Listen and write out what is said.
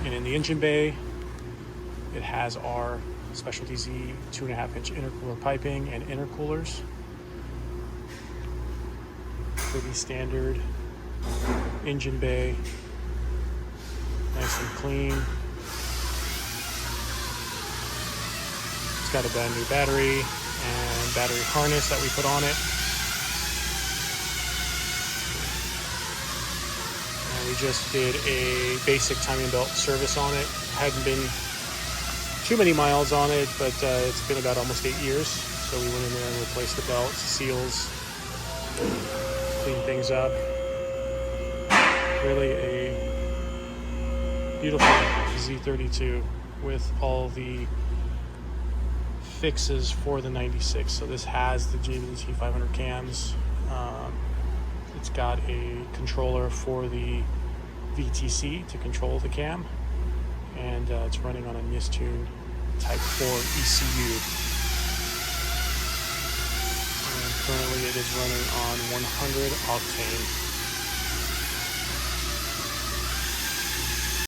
And in the engine bay, it has our Specialty Z 2.5-inch intercooler piping and intercoolers. Pretty standard engine bay, nice and clean. It's got a brand new battery and battery harness that we put on it. And we just did a basic timing belt service on it. Hadn't been too many miles on it, but it's been about almost 8 years. So we went in there and replaced the belts, seals, clean things up. Really a beautiful Z32 with all the fixes for the 96. So this has the JWT 500 cams. It's got a controller for the VTC to control the cam, and it's running on a Nistune Type 4 ECU. And currently it is running on 100 octane.